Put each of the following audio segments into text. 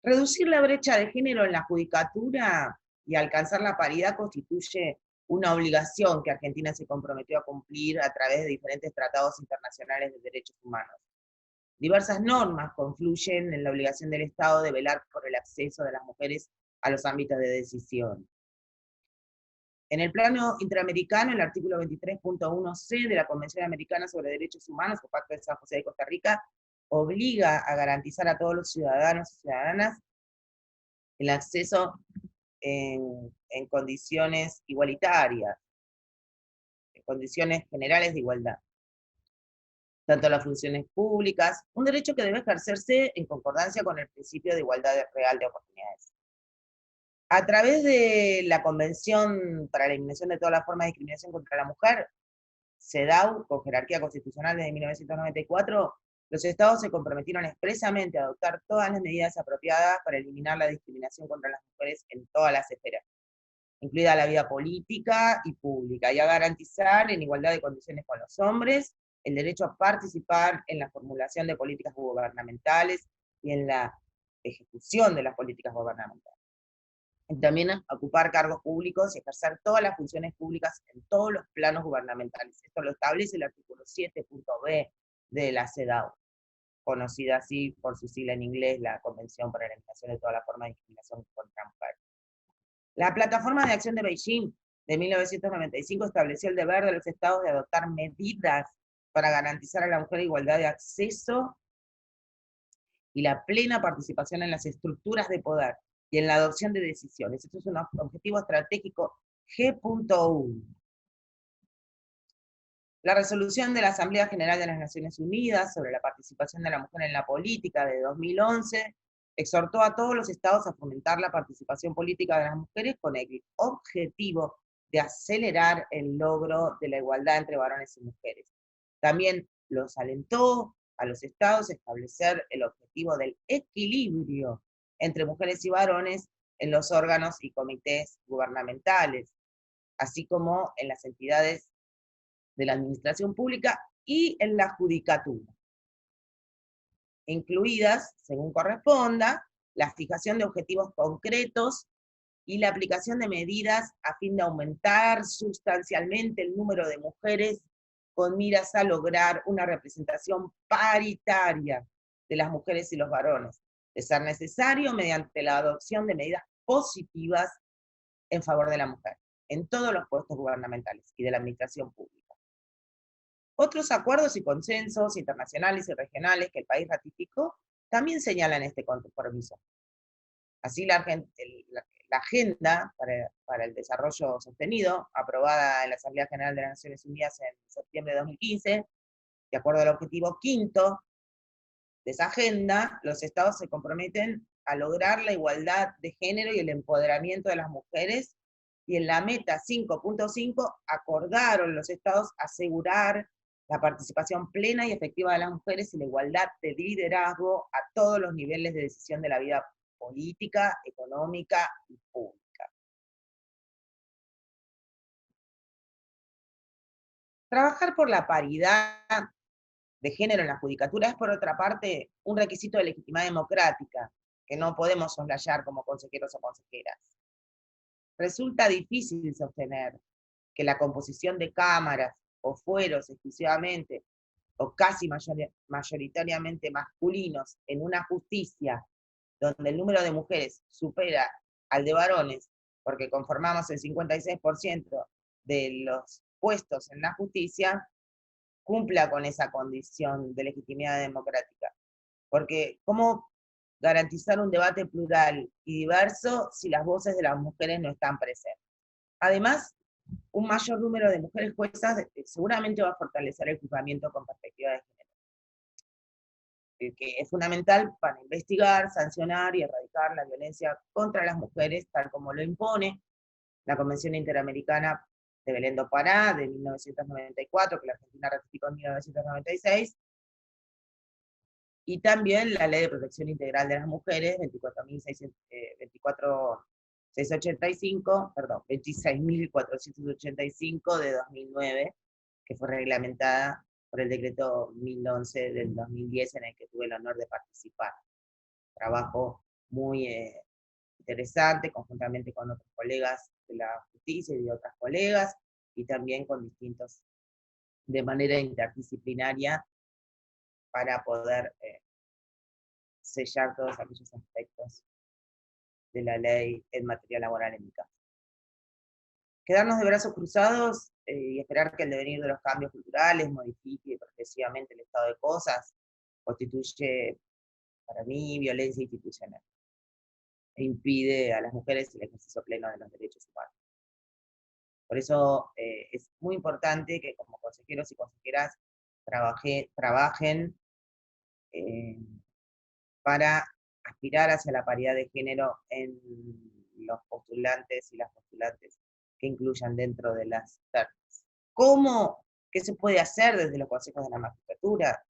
Reducir la brecha de género en la judicatura y alcanzar la paridad constituye una obligación que Argentina se comprometió a cumplir a través de diferentes tratados internacionales de derechos humanos. Diversas normas confluyen en la obligación del Estado de velar por el acceso de las mujeres a los ámbitos de decisión. En el plano interamericano, el artículo 23.1c de la Convención Americana sobre Derechos Humanos, o Pacto de San José de Costa Rica, obliga a garantizar a todos los ciudadanos y ciudadanas el acceso en condiciones igualitarias, en condiciones generales de igualdad, tanto a las funciones públicas, un derecho que debe ejercerse en concordancia con el principio de igualdad real de oportunidades. A través de la Convención para la Eliminación de todas las formas de discriminación contra la mujer, CEDAW, con jerarquía constitucional desde 1994, los estados se comprometieron expresamente a adoptar todas las medidas apropiadas para eliminar la discriminación contra las mujeres en todas las esferas, incluida la vida política y pública, y a garantizar en igualdad de condiciones con los hombres el derecho a participar en la formulación de políticas gubernamentales y en la ejecución de las políticas gubernamentales. Y también a ocupar cargos públicos y ejercer todas las funciones públicas en todos los planos gubernamentales. Esto lo establece el artículo 7.b de la CEDAW, conocida así por su sigla en inglés, la Convención para la Eliminación de todas las formas de discriminación contra la mujer. La Plataforma de Acción de Beijing de 1995 estableció el deber de los estados de adoptar medidas para garantizar a la mujer igualdad de acceso y la plena participación en las estructuras de poder y en la adopción de decisiones. Esto es un objetivo estratégico G.1. La resolución de la Asamblea General de las Naciones Unidas sobre la participación de la mujer en la política de 2011 exhortó a todos los estados a fomentar la participación política de las mujeres con el objetivo de acelerar el logro de la igualdad entre varones y mujeres. También los alentó a los estados a establecer el objetivo del equilibrio entre mujeres y varones en los órganos y comités gubernamentales, así como en las entidades de la administración pública y en la judicatura, incluidas, según corresponda, la fijación de objetivos concretos y la aplicación de medidas a fin de aumentar sustancialmente el número de mujeres con miras a lograr una representación paritaria de las mujeres y los varones, de ser necesario mediante la adopción de medidas positivas en favor de la mujer, en todos los puestos gubernamentales y de la administración pública. Otros acuerdos y consensos internacionales y regionales que el país ratificó también señalan este compromiso. Así la Agenda para el Desarrollo Sostenido, aprobada en la Asamblea General de las Naciones Unidas en septiembre de 2015, de acuerdo al objetivo quinto de esa agenda, los estados se comprometen a lograr la igualdad de género y el empoderamiento de las mujeres, y en la meta 5.5 acordaron los estados asegurar la participación plena y efectiva de las mujeres y la igualdad de liderazgo a todos los niveles de decisión de la vida política, económica y pública. Trabajar por la paridad de género en la judicatura es, por otra parte, un requisito de legitimidad democrática que no podemos soslayar como consejeros o consejeras. Resulta difícil sostener que la composición de cámaras o fueros exclusivamente o casi mayoritariamente masculinos en una justicia donde el número de mujeres supera al de varones, porque conformamos el 56% de los puestos en la justicia, cumpla con esa condición de legitimidad democrática. Porque ¿cómo garantizar un debate plural y diverso si las voces de las mujeres no están presentes? Además, un mayor número de mujeres juezas seguramente va a fortalecer el juzgamiento con perspectiva de género, que es fundamental para investigar, sancionar y erradicar la violencia contra las mujeres, tal como lo impone la Convención Interamericana de Belén do Pará de 1994, que la Argentina ratificó en 1996, y también la Ley de Protección Integral de las Mujeres, 26.485 de 2009, que fue reglamentada por el decreto 1011 del 2010, en el que tuve el honor de participar. Trabajo muy interesante, conjuntamente con otros colegas de la justicia y de otras colegas, y también con distintos, de manera interdisciplinaria, para poder sellar todos aquellos aspectos de la ley en materia laboral en mi caso. Quedarnos de brazos cruzados y esperar que el devenir de los cambios culturales modifique progresivamente el estado de cosas constituye para mí violencia institucional e impide a las mujeres el ejercicio pleno de los derechos humanos. Por eso es muy importante que como consejeros y consejeras trabajen para aspirar hacia la paridad de género en los postulantes y las postulantes que incluyan dentro de las ternas. ¿Cómo? ¿Qué se puede hacer desde los consejos de la magistratura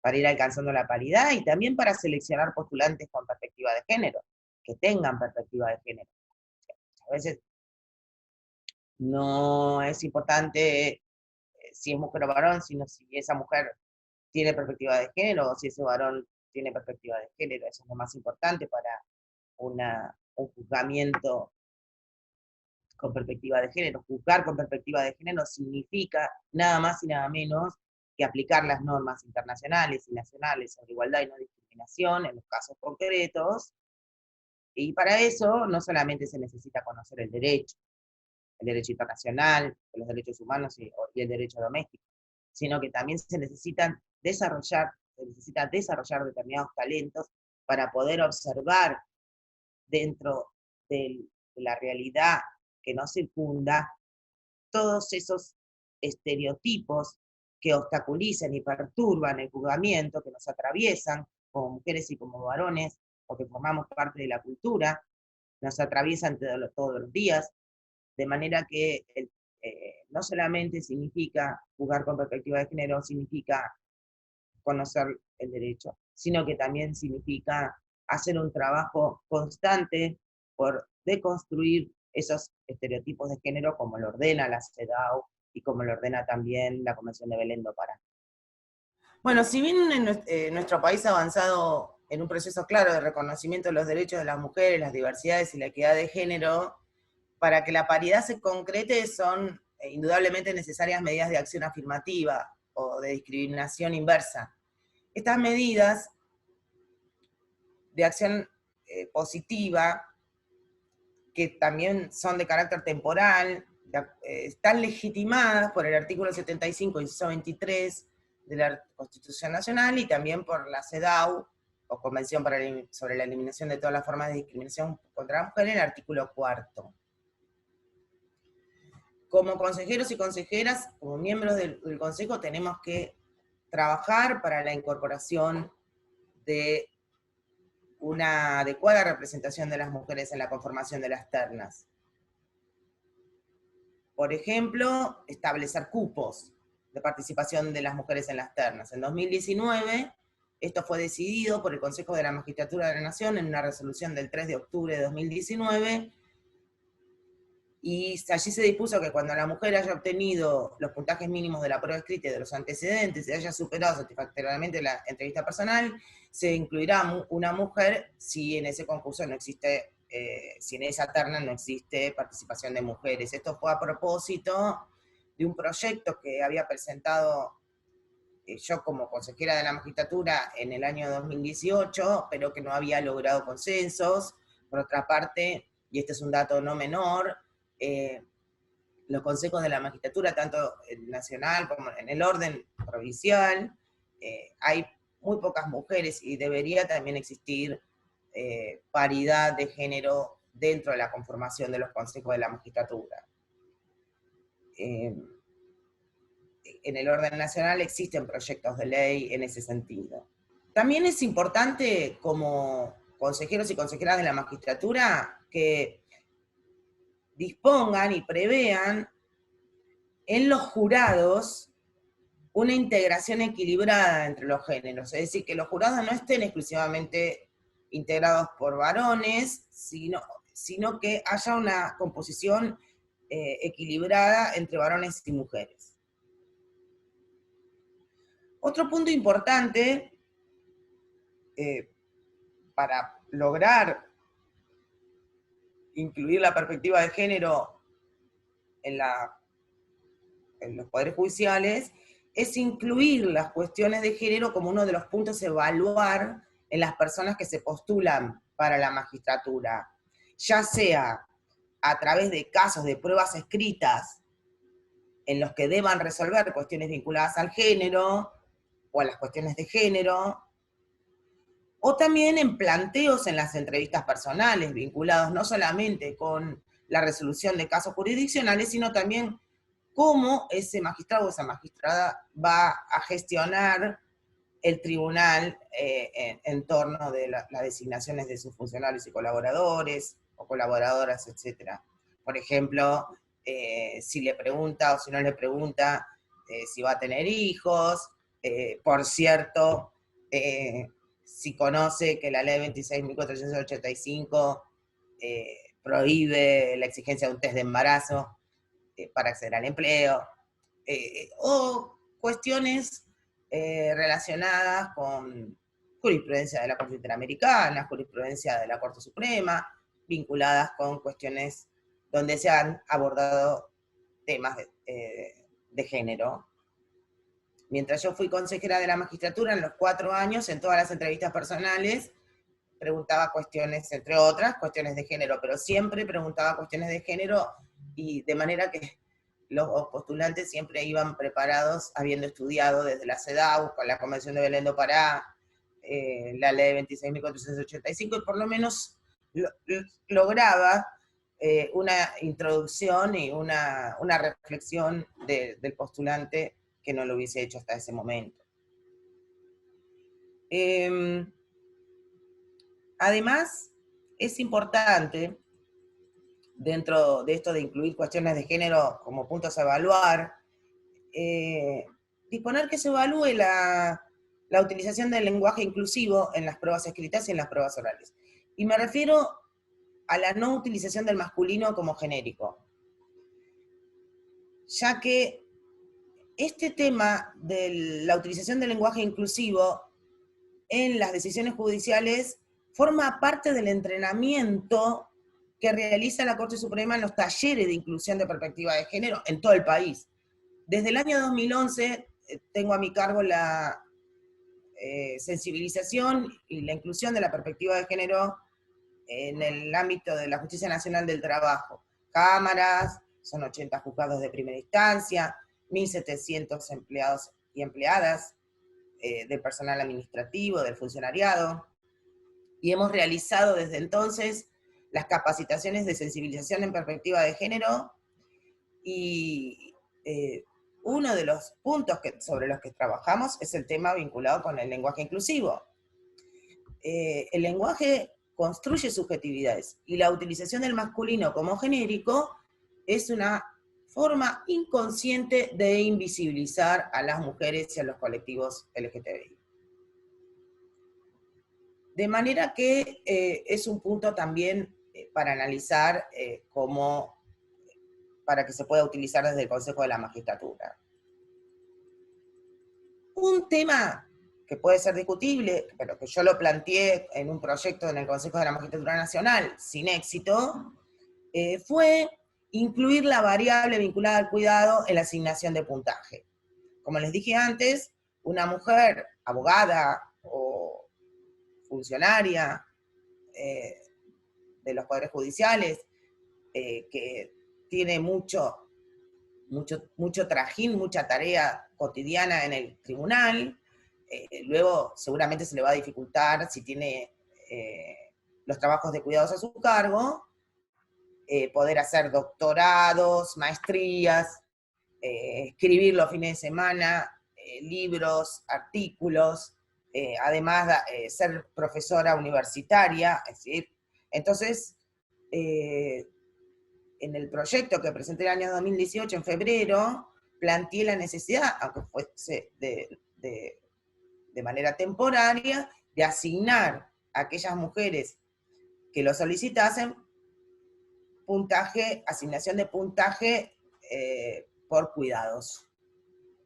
para ir alcanzando la paridad y también para seleccionar postulantes con perspectiva de género, que tengan perspectiva de género? A veces no es importante si es mujer o varón, sino si esa mujer tiene perspectiva de género o si ese varón tiene perspectiva de género. Eso es lo más importante para un juzgamiento con perspectiva de género. Juzgar con perspectiva de género significa nada más y nada menos que aplicar las normas internacionales y nacionales sobre igualdad y no discriminación en los casos concretos. Y para eso no solamente se necesita conocer el derecho internacional, los derechos humanos y el derecho doméstico, sino que también se necesita desarrollar determinados talentos para poder observar dentro de la realidad que nos circunda todos esos estereotipos que obstaculizan y perturban el juzgamiento, que nos atraviesan como mujeres y como varones, o que formamos parte de la cultura, nos atraviesan todos los días, de manera que no solamente significa juzgar con perspectiva de género, significa conocer el derecho, sino que también significa hacer un trabajo constante por deconstruir esos estereotipos de género como lo ordena la CEDAW y como lo ordena también la Convención de Belén do Pará. Bueno, si bien nuestro país ha avanzado en un proceso claro de reconocimiento de los derechos de las mujeres, las diversidades y la equidad de género, para que la paridad se concrete son indudablemente necesarias medidas de acción afirmativa o de discriminación inversa. Estas medidas de acción positiva, que también son de carácter temporal, están legitimadas por el artículo 75, inciso 23 de la Constitución Nacional y también por la CEDAW, o Convención sobre la Eliminación de todas las formas de discriminación contra la mujer, en el artículo 4. Como consejeros y consejeras, como miembros del Consejo, tenemos que trabajar para la incorporación de una adecuada representación de las mujeres en la conformación de las ternas. Por ejemplo, establecer cupos de participación de las mujeres en las ternas. En 2019, esto fue decidido por el Consejo de la Magistratura de la Nación en una resolución del 3 de octubre de 2019, y allí se dispuso que cuando la mujer haya obtenido los puntajes mínimos de la prueba escrita y de los antecedentes y haya superado satisfactoriamente la entrevista personal, se incluirá una mujer si en ese concurso no existe, si en esa terna no existe participación de mujeres. Esto fue a propósito de un proyecto que había presentado yo como consejera de la magistratura en el año 2018, pero que no había logrado consensos. Por otra parte, y este es un dato no menor, los consejos de la magistratura, tanto el nacional como en el orden provincial, hay muy pocas mujeres y debería también existir paridad de género dentro de la conformación de los consejos de la magistratura. En el orden nacional existen proyectos de ley en ese sentido. También es importante, como consejeros y consejeras de la magistratura, que dispongan y prevean en los jurados una integración equilibrada entre los géneros, es decir, que los jurados no estén exclusivamente integrados por varones, sino que haya una composición equilibrada entre varones y mujeres. Otro punto importante para lograr incluir la perspectiva de género en, en los poderes judiciales es incluir las cuestiones de género como uno de los puntos a evaluar en las personas que se postulan para la magistratura, ya sea a través de casos de pruebas escritas en los que deban resolver cuestiones vinculadas al género o a las cuestiones de género, o también en planteos en las entrevistas personales, vinculados no solamente con la resolución de casos jurisdiccionales, sino también cómo ese magistrado o esa magistrada va a gestionar el tribunal en torno de las designaciones de sus funcionarios y colaboradores, o colaboradoras, etc. Por ejemplo, si le pregunta o si no le pregunta si va a tener hijos, por cierto, si conoce que la ley 26.485 prohíbe la exigencia de un test de embarazo para acceder al empleo, o cuestiones relacionadas con jurisprudencia de la Corte Interamericana, jurisprudencia de la Corte Suprema, vinculadas con cuestiones donde se han abordado temas de género. Mientras yo fui consejera de la magistratura en los 4 años, en todas las entrevistas personales, preguntaba cuestiones, entre otras, cuestiones de género, pero siempre preguntaba cuestiones de género y de manera que los postulantes siempre iban preparados, habiendo estudiado desde la CEDAW, con la Convención de Belén do Pará, la ley 26.485, y por lo menos lograba una introducción y una reflexión del postulante que no lo hubiese hecho hasta ese momento. Además, es importante, dentro de esto de incluir cuestiones de género como puntos a evaluar, disponer que se evalúe la utilización del lenguaje inclusivo en las pruebas escritas y en las pruebas orales. Y me refiero a la no utilización del masculino como genérico, ya que este tema de la utilización del lenguaje inclusivo en las decisiones judiciales forma parte del entrenamiento que realiza la Corte Suprema en los talleres de inclusión de perspectiva de género en todo el país. Desde el año 2011 tengo a mi cargo la sensibilización y la inclusión de la perspectiva de género en el ámbito de la Justicia Nacional del Trabajo. Cámaras, son 80 juzgados de primera instancia, 1.700 empleados y empleadas del personal administrativo, del funcionariado, y hemos realizado desde entonces las capacitaciones de sensibilización en perspectiva de género, y uno de los puntos sobre los que trabajamos es el tema vinculado con el lenguaje inclusivo. El lenguaje construye subjetividades, y la utilización del masculino como genérico es una forma inconsciente de invisibilizar a las mujeres y a los colectivos LGTBI. De manera que es un punto también para analizar para que se pueda utilizar desde el Consejo de la Magistratura. Un tema que puede ser discutible, pero que yo lo planteé en un proyecto en el Consejo de la Magistratura Nacional sin éxito, fue incluir la variable vinculada al cuidado en la asignación de puntaje. Como les dije antes, una mujer abogada o funcionaria de los poderes judiciales que tiene mucho trajín, mucha tarea cotidiana en el tribunal, luego seguramente se le va a dificultar si tiene los trabajos de cuidados a su cargo, poder hacer doctorados, maestrías, escribir los fines de semana, libros, artículos, además ser profesora universitaria, es decir, entonces, en el proyecto que presenté el año 2018, en febrero, planteé la necesidad, aunque fuese de manera temporaria, de asignar a aquellas mujeres que lo solicitasen asignación de puntaje por cuidados,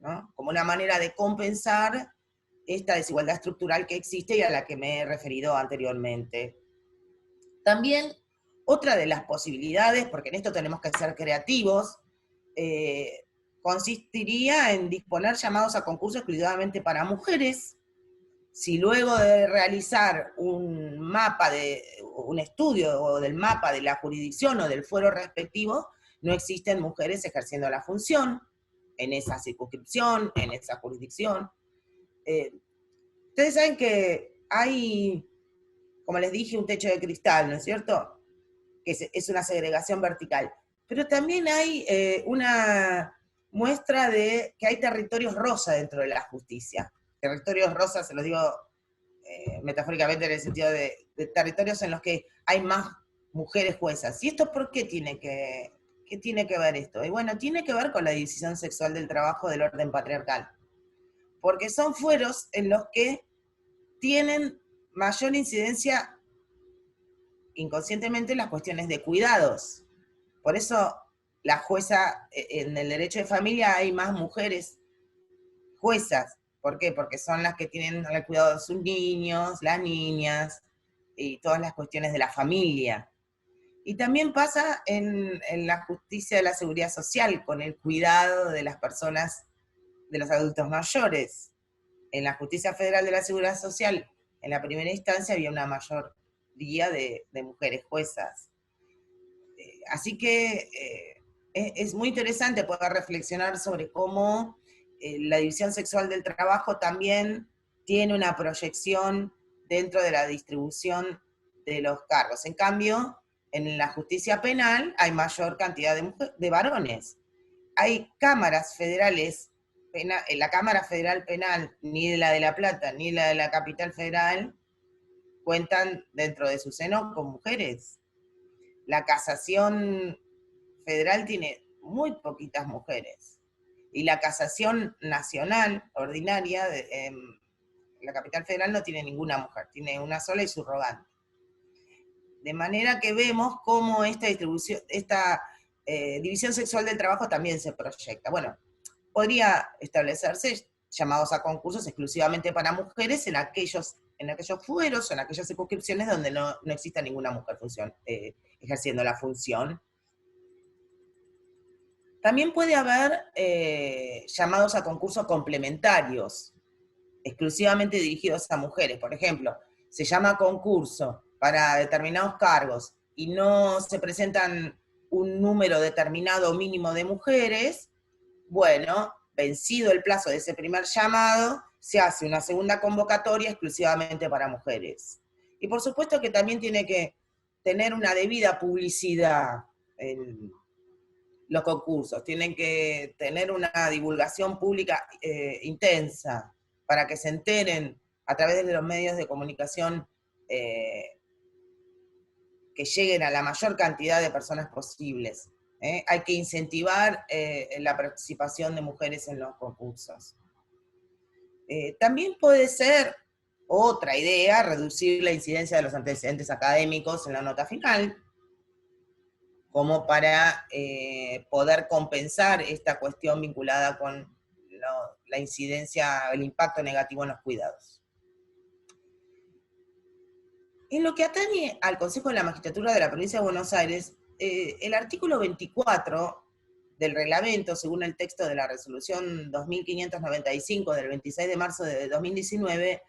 ¿no? Como una manera de compensar esta desigualdad estructural que existe y a la que me he referido anteriormente. También otra de las posibilidades, porque en esto tenemos que ser creativos, consistiría en disponer llamados a concurso exclusivamente para mujeres. Si luego de realizar un estudio del mapa de la jurisdicción o del fuero respectivo, no existen mujeres ejerciendo la función en esa circunscripción, en esa jurisdicción. Ustedes saben que hay, como les dije, un techo de cristal, ¿no es cierto? Que es una segregación vertical. Pero también hay una muestra de que hay territorios rosa dentro de la justicia. Territorios rosas, se los digo metafóricamente en el sentido de territorios en los que hay más mujeres juezas. ¿Y esto por qué qué tiene que ver esto? Y bueno, tiene que ver con la división sexual del trabajo del orden patriarcal. Porque son fueros en los que tienen mayor incidencia inconscientemente las cuestiones de cuidados. Por eso la jueza, en el derecho de familia hay más mujeres juezas. ¿Por qué? Porque son las que tienen el cuidado de sus niños, las niñas, y todas las cuestiones de la familia. Y también pasa en la justicia de la seguridad social, con el cuidado de las personas, de los adultos mayores. En la justicia federal de la seguridad social, en la primera instancia había una mayoría de mujeres juezas. Así que es muy interesante poder reflexionar sobre cómo la división sexual del trabajo también tiene una proyección dentro de la distribución de los cargos. En cambio, en la justicia penal hay mayor cantidad de varones. Hay cámaras federales, la Cámara Federal Penal, ni la de La Plata, ni la de la Capital Federal, cuentan dentro de su seno con mujeres. La casación federal tiene muy poquitas mujeres. Y la casación nacional, ordinaria, la capital federal no tiene ninguna mujer, tiene una sola y subrogante. De manera que vemos cómo esta división sexual del trabajo también se proyecta. Bueno, podría establecerse llamados a concursos exclusivamente para mujeres en aquellos fueros o en aquellas circunscripciones donde no exista ninguna mujer ejerciendo la función. También puede haber llamados a concursos complementarios, exclusivamente dirigidos a mujeres. Por ejemplo, se llama concurso para determinados cargos y no se presentan un número determinado mínimo de mujeres, bueno, vencido el plazo de ese primer llamado, se hace una segunda convocatoria exclusivamente para mujeres. Y por supuesto que también tiene que tener una debida publicidad en los concursos, tienen que tener una divulgación pública intensa para que se enteren a través de los medios de comunicación que lleguen a la mayor cantidad de personas posibles. Hay que incentivar la participación de mujeres en los concursos. También puede ser otra idea reducir la incidencia de los antecedentes académicos en la nota final, como para poder compensar esta cuestión vinculada con la incidencia, el impacto negativo en los cuidados. En lo que atañe al Consejo de la Magistratura de la Provincia de Buenos Aires, el artículo 24 del reglamento, según el texto de la resolución 2595 del 26 de marzo de 2019,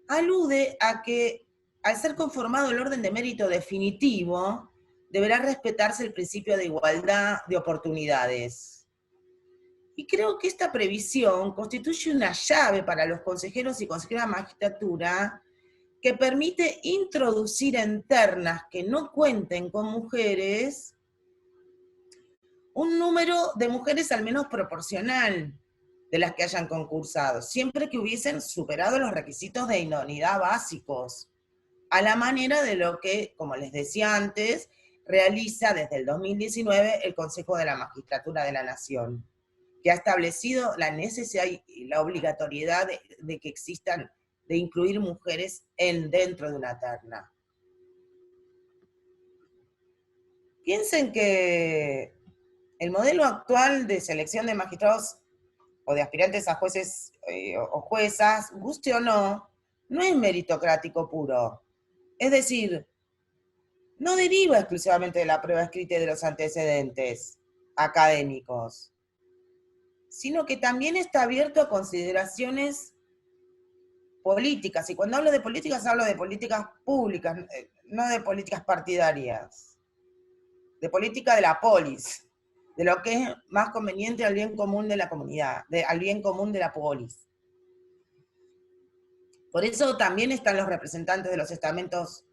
alude a que al ser conformado el orden de mérito definitivo, deberá respetarse el principio de igualdad de oportunidades. Y creo que esta previsión constituye una llave para los consejeros y consejeras de magistratura que permite introducir en ternas que no cuenten con mujeres un número de mujeres al menos proporcional de las que hayan concursado, siempre que hubiesen superado los requisitos de idoneidad básicos, a la manera de lo que, como les decía antes, realiza desde el 2019 el Consejo de la Magistratura de la Nación, que ha establecido la necesidad y la obligatoriedad de que existan, de incluir mujeres dentro de una terna. Piensen que el modelo actual de selección de magistrados o de aspirantes a jueces o juezas, guste o no, no es meritocrático puro. Es decir, no deriva exclusivamente de la prueba escrita y de los antecedentes académicos, sino que también está abierto a consideraciones políticas. Y cuando hablo de políticas, hablo de políticas públicas, no de políticas partidarias, de política de la polis, de lo que es más conveniente al bien común de la comunidad, al bien común de la polis. Por eso también están los representantes de los estamentos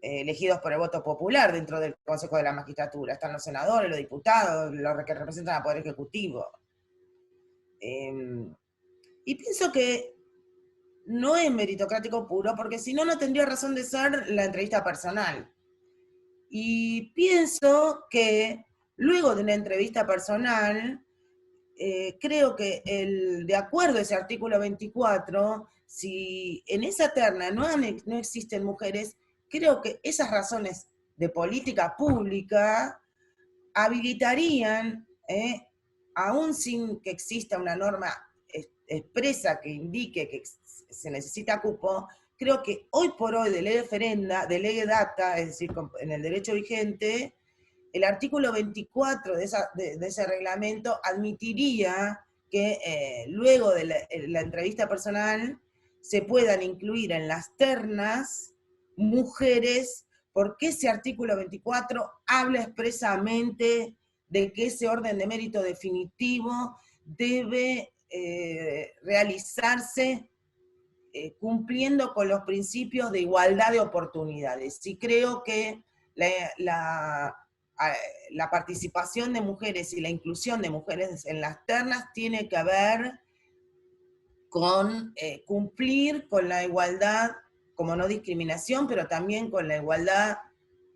elegidos por el voto popular dentro del Consejo de la Magistratura. Están los senadores, los diputados, los que representan al Poder Ejecutivo. Y pienso que no es meritocrático puro, porque si no, no tendría razón de ser la entrevista personal. Y pienso que luego de una entrevista personal, creo que de acuerdo a ese artículo 24, si en esa terna no existen mujeres, creo que esas razones de política pública habilitarían, aún sin que exista una norma expresa que indique que se necesita cupo, creo que hoy por hoy de ley referenda, de ley data, es decir, en el derecho vigente, el artículo 24 de ese reglamento admitiría que luego de la entrevista personal se puedan incluir en las ternas mujeres, porque ese artículo 24 habla expresamente de que ese orden de mérito definitivo debe realizarse cumpliendo con los principios de igualdad de oportunidades. Y creo que la participación de mujeres y la inclusión de mujeres en las ternas tiene que ver con cumplir con la igualdad como no discriminación, pero también con la igualdad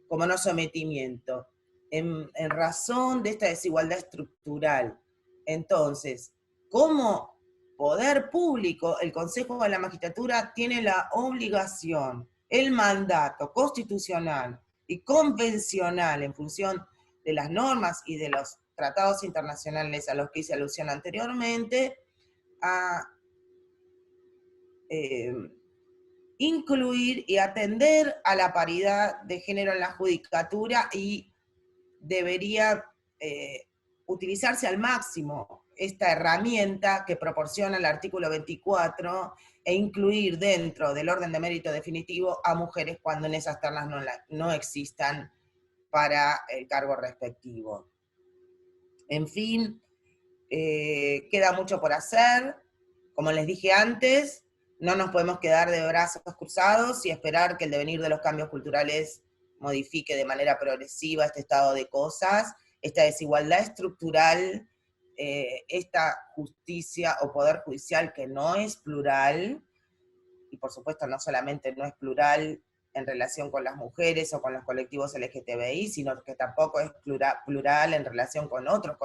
como no sometimiento, en razón de esta desigualdad estructural. Entonces, como poder público, el Consejo de la Magistratura tiene la obligación, el mandato constitucional y convencional en función de las normas y de los tratados internacionales a los que hice alusión anteriormente, a incluir y atender a la paridad de género en la judicatura, y debería utilizarse al máximo esta herramienta que proporciona el artículo 24 e incluir dentro del orden de mérito definitivo a mujeres cuando en esas ternas no existan para el cargo respectivo. En fin, queda mucho por hacer. Como les dije antes, no nos podemos quedar de brazos cruzados y esperar que el devenir de los cambios culturales modifique de manera progresiva este estado de cosas, esta desigualdad estructural, esta justicia o poder judicial que no es plural, y por supuesto no solamente no es plural en relación con las mujeres o con los colectivos LGTBI, sino que tampoco es plural en relación con otros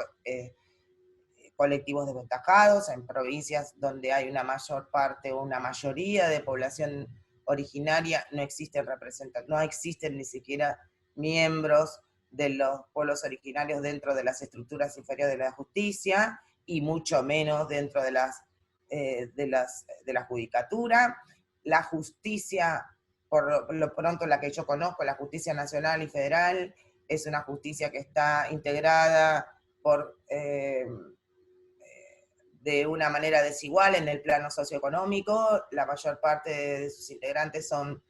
colectivos desventajados, en provincias donde hay una mayor parte o una mayoría de población originaria, no existen ni siquiera miembros de los pueblos originarios dentro de las estructuras inferiores de la justicia, y mucho menos dentro de la judicatura. La justicia, por lo pronto la que yo conozco, la justicia nacional y federal, es una justicia que está integrada de una manera desigual en el plano socioeconómico. La mayor parte de sus integrantes son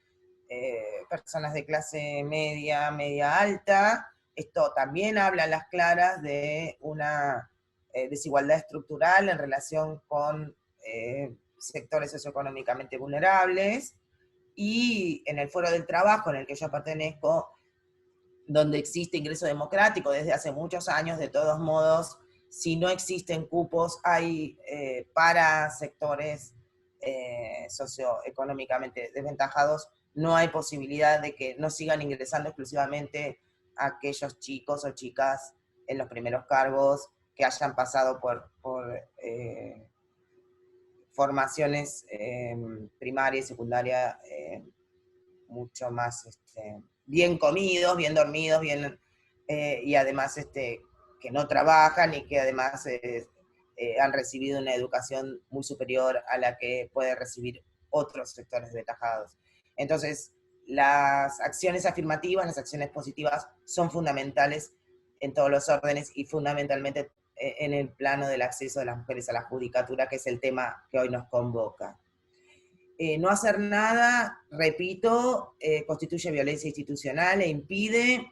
personas de clase media, media alta. Esto también habla a las claras de una desigualdad estructural en relación con sectores socioeconómicamente vulnerables. Y en el foro del trabajo en el que yo pertenezco, donde existe ingreso democrático desde hace muchos años, de todos modos, si no existen cupos, hay para sectores socioeconómicamente desventajados, no hay posibilidad de que no sigan ingresando exclusivamente aquellos chicos o chicas en los primeros cargos que hayan pasado por formaciones primaria y secundaria mucho más bien comidos, bien dormidos, y además que no trabajan y que además han recibido una educación muy superior a la que puede recibir otros sectores desventajados. Entonces, las acciones afirmativas, las acciones positivas son fundamentales en todos los órdenes y fundamentalmente en el plano del acceso de las mujeres a la judicatura, que es el tema que hoy nos convoca. No hacer nada, repito, constituye violencia institucional e impide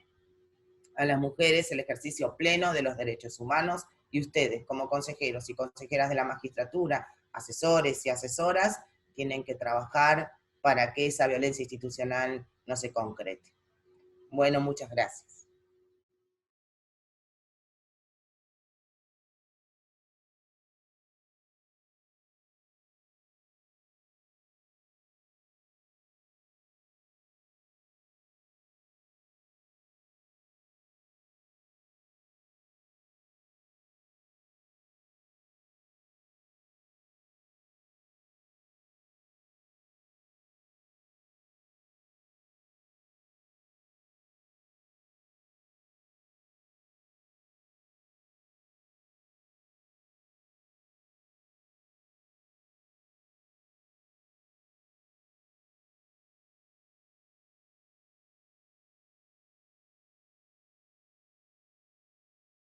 a las mujeres el ejercicio pleno de los derechos humanos, y ustedes, como consejeros y consejeras de la magistratura, asesores y asesoras, tienen que trabajar para que esa violencia institucional no se concrete. Bueno, muchas gracias.